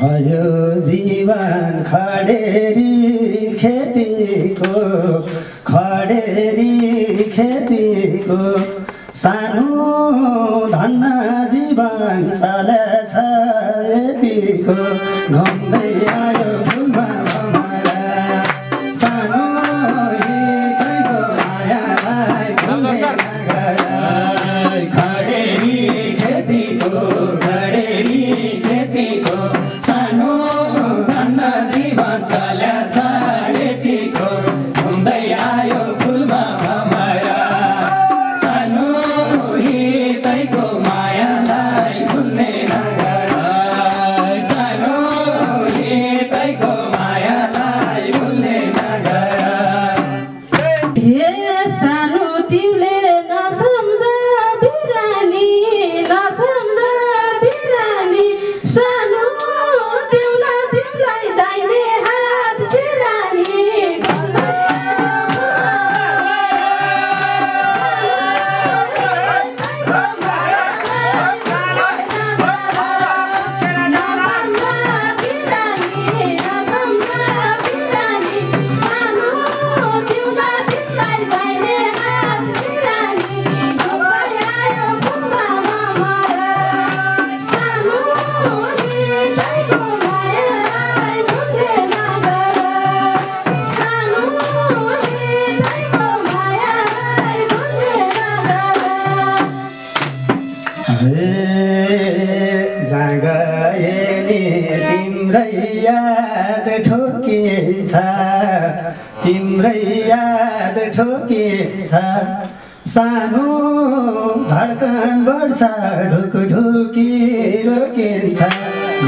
भयो जीवन खडेरी खेतीको सानो धन्न जीवन चलेछ यतिको घुम्दै आयो फुलमा भमरा सानो हितैको मायालाई घुम्दै नगरा खडेरी खेतीको सानो धन्न जीवन चलेछ यतिको घुम्दै आयो फुलमा भमरा सानो हितैको मायालाई भुल्ने नगरा सानो हितैको मायालाई भुल्ने नगरा हे सानो तिमीले नसम्झ बिरानी सानो तिमीलाई दाहिने हात सिरानी तिम्रै याद ठोकिन्छ सानो धड्कन बढ्छ ढुकढुकी रोकिन्छ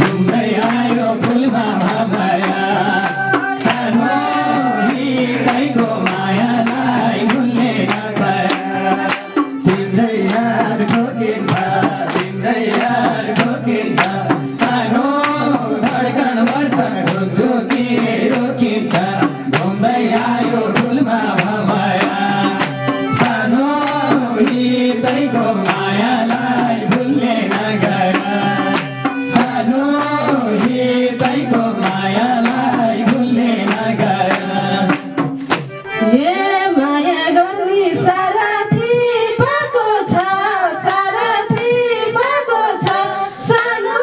घुम्दै आयो फुलमा भमरा सानो हितैको मायालाई भुल्ने नगरा तिम्रै याद ठोकिन्छ सानो धड्कन बढ्छ ढुकढुकी रोकिन्छ घुम्दै आयो फुलमा भमरा सानो हितैको मायालाई भुल्ने नगरा सानो हितैको मायालाई भुल्ने नगरा हे माया गर्ने सारथी पाएको छ सानो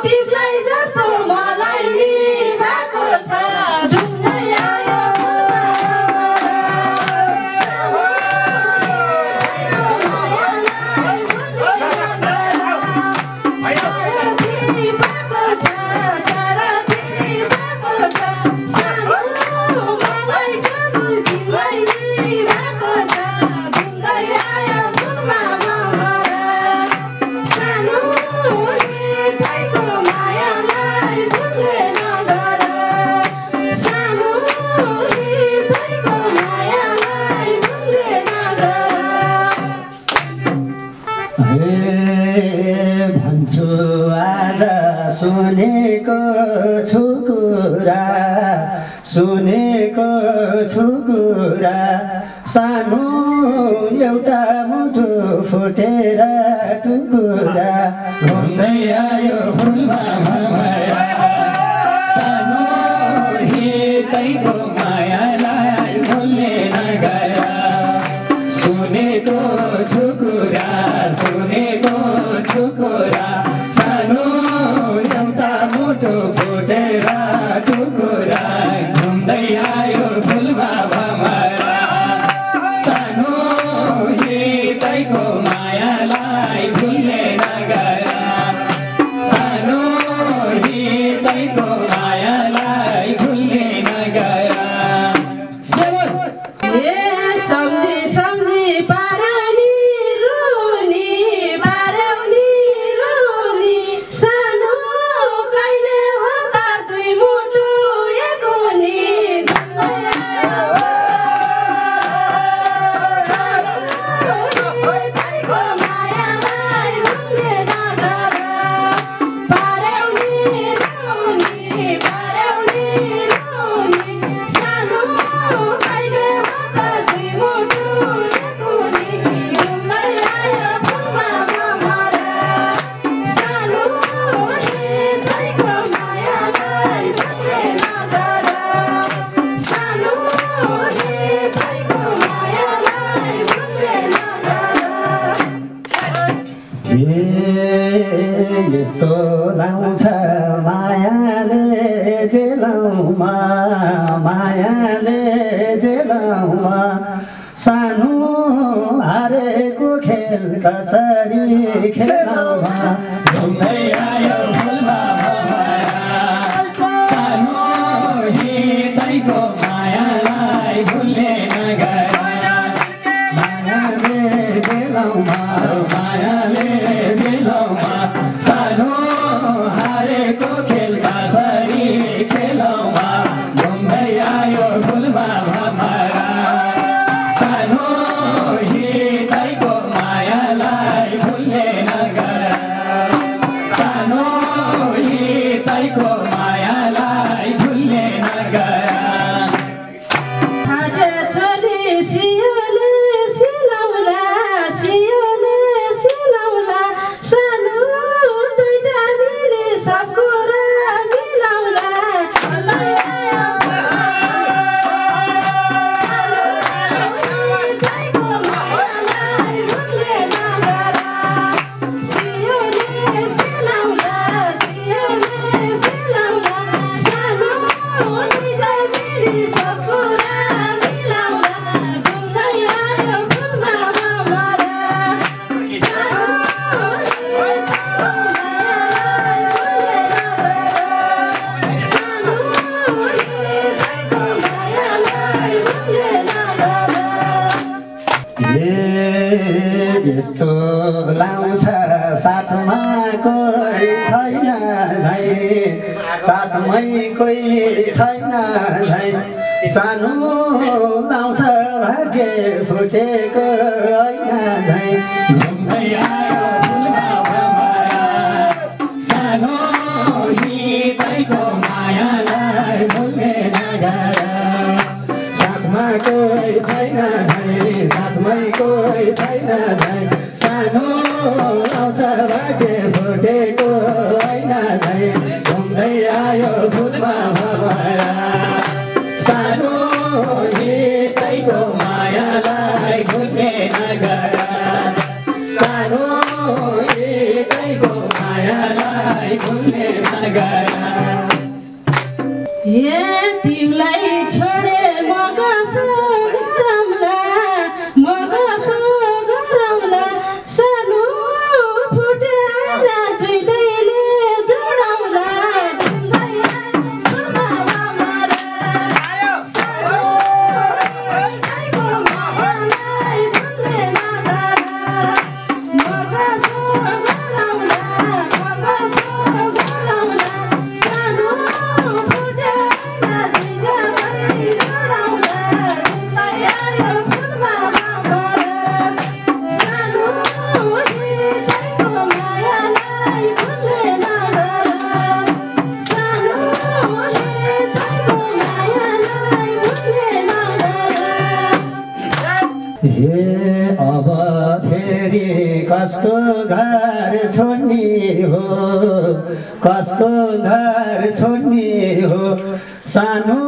तिमीलाई जस्तो मलाई नि भएको छ ढुङ्दै आयो भन्छु आज सुनेको छु कुरा सानो एउटा मुठो फुटेर टुकुरा घुम्दै आयो फुलमा भमरा सानो हितैको मायालाई भुल्ने नगरा सुनेको छु कुरा सानो एउटा मुठो फुटेर टुकुरा घुम्दै आयो फुलमा भमरा सानो हितैको मायालाई भुल्ने यस्तो लाउँछ मायाले जेलौमा मायाले जेलौमा सानो हारेको खेल कसरी खेलौमा घुम्दै आयो फुलमा भमरा सानो हितैको मायालाई भुल्ने नगर मायाले जेलौमा मायाले जेलौमा सानो हारेको खेल कसरी खेलौमा घुम्दै आयो फुलमा भमरा सानो हितैको मायालाई भुल्ने नगर सानो हितैको मायालाई भुल्ने नगर हाते छोरी सियोले सिलाउला सियोले सिलाउला सानो दुईटा मिली सब कुरा मिलाउला यस्तो लाउँछ साथमा कोही छैन झै साथमै कोही छैन झै सानो लाउँछ भाग्य फुटेको होइन झै घुम्दै आयो फुलमा भमरा सानो हितैको मायालाई भुल्ने नगर साथमा कोही छैन झै साथमै कोही छैन झै सानो आउँछ भाग्य फुटेको होइन झै घुम्दै आयो फुलमा भमरा सानो हितैको मायालाई भुल्ने नगर सानो हितैको मायालाई भुल्ने नगर हे तिमीलाई छोडे म कसो गरौँला म कसो गरौँला सानो फुटेर दुईटैले जोडाउला ढुल्दै आयो फुलमा भमरा सानो हितैको मायालाई भुल्ने नगर म कसो गरौँला म कसो गरौँला सानो अब फेरि कसको घर छोड्ने हो कसको घर छोड्ने हो सानो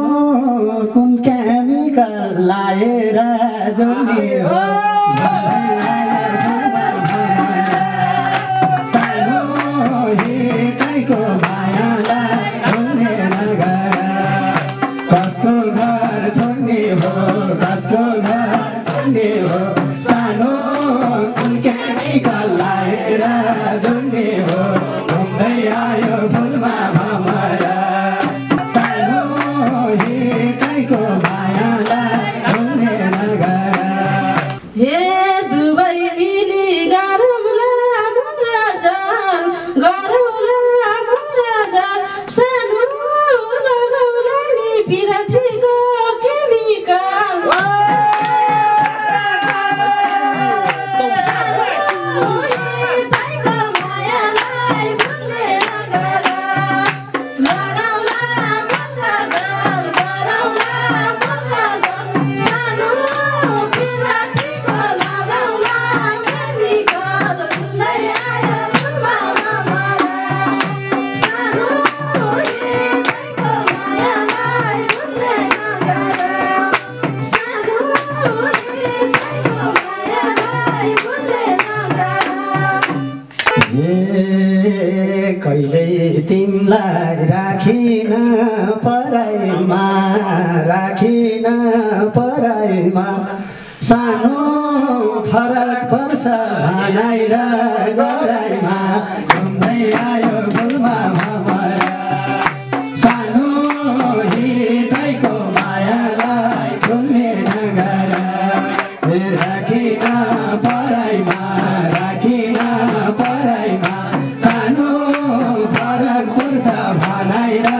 कुन केमिकल लाएर जोड्ने हो सानो हितैको मायालाई भुल्ने नगर कसको घर छोड्ने हो कसको घर छोड्ने हो सानो कुन केमिकल लाएर जोड्ने हो घुम्दै आयो फुलमा भमरा सानो हितैको मायालाई भुल्ने नगर हे फुलमा सानो फरक पर्छ भनाइ र गराइमा घुम्दै आयो फुलमा भमरा सानो हृदयको मायालाई भुल्ने नगर राखिन पराइमा सानो फरक पर्छ भनाइ र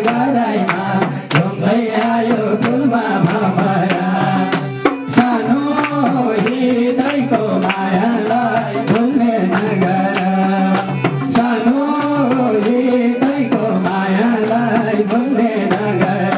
गराइमा घुम्दै आयो फुलमा भमरा सानो हृदयको मायालाई भुल्ने नगर सानो हृदयको मायालाई भुल्ने नगर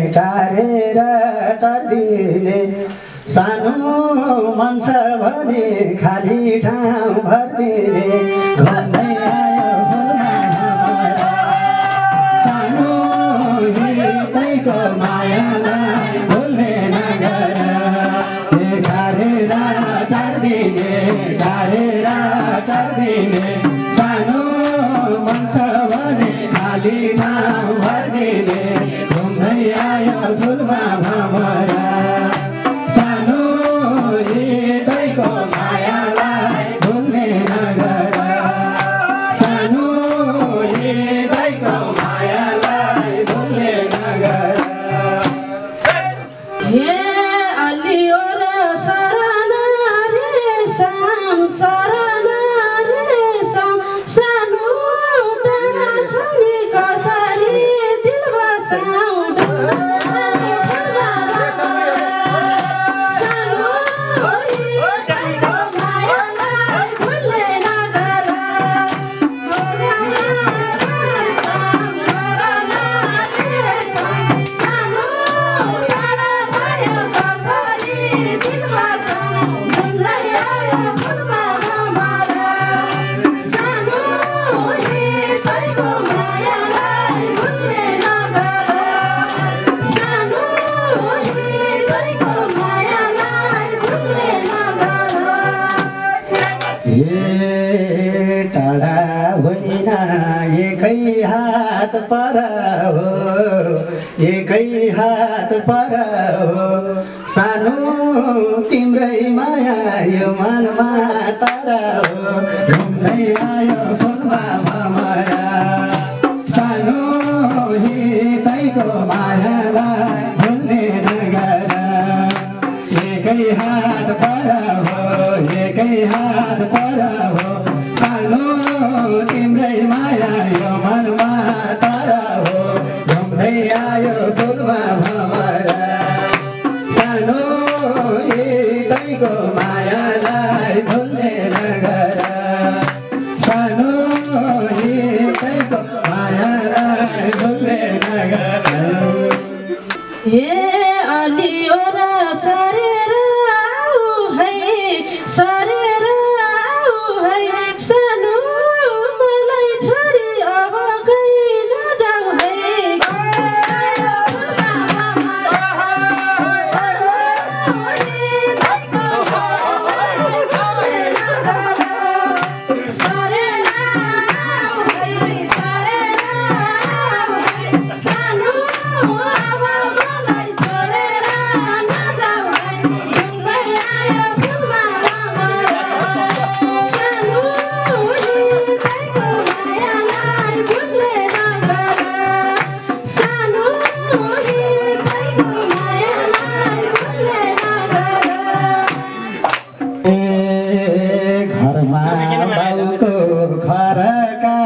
टारेर सानो मन छ भने खाली ठाउँ भरिदिने घुम्दै आयो फुलमा भमरा सानो हृदयको मायालाई भुल्ने नगर टारेर टार्दिने सानो मन छ भने खाली ठाउँ भरिदिने घुम्दै आयो फुलमा भमरा सानो हृदयको मायालाई भुल्ने नगर सानो हृदयको मायालाई भुल्ने नगर टाढा होइन एकै हात पर हो एकै हात पर हो सानो तिम्रै माया यो मनमा तर हो घुम्दै आयो फुलमा भमरा सानो हृदयको मायालाई भुल्ने नगर एकै हात पर हो एकै हात पर हो सानो तिम्रै माया यो मनमा तर हो घुम्दै आयो फुलमा भमरा सानो हृदयको मायालाई भुल्ने नगर सानो हृदयको मायालाई भुल्ने नगर सानो बाउको खरका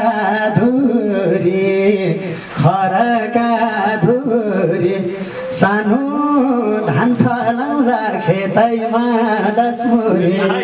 धुरी सानो धान फलाउँदा खेतैमा 10 मुरी